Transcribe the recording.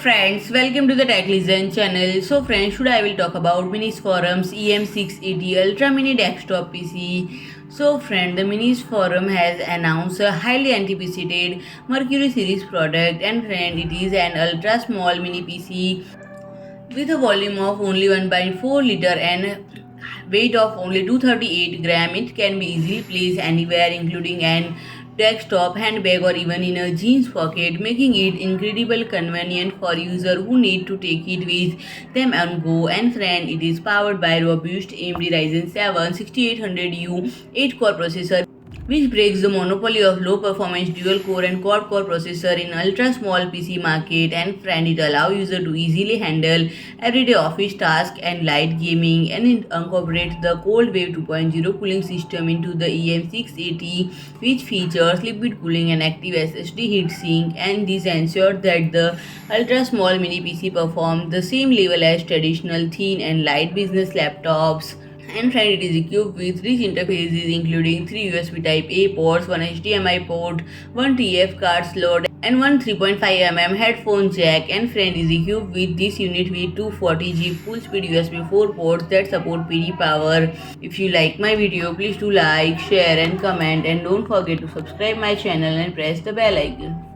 friends, welcome to the Tech Listen channel. So friends, today I will talk about MINISFORUM's EM680 Ultra Mini Desktop PC. So friend, the MINISFORUM has announced a highly anticipated Mercury Series product, and friend, it is an ultra small mini PC with a volume of only 1.4 liter and weight of only 238 gram. It can be easily placed anywhere, including an desktop, handbag, or even in a jeans pocket, making it incredibly convenient for users who need to take it with them on go. And friend, it is powered by robust AMD Ryzen 7 6800U 8-core processor, which breaks the monopoly of low-performance dual-core and quad-core processor in ultra-small PC market. And friend, it allows users to easily handle everyday office tasks and light gaming, and it incorporates the Cold Wave 2.0 cooling system into the EM680, which features liquid cooling and active SSD heatsink, and this ensures that the ultra-small mini PC performs the same level as traditional thin and light business laptops. And friend, it is equipped with rich interfaces including 3 USB Type-A ports, 1 HDMI port, 1 TF card slot, and one 3.5mm headphone jack. And friend, is equipped with this unit with 240G full-speed USB 4 ports that support PD power. If you like my video, please do like, share and comment, and don't forget to subscribe my channel and press the bell icon.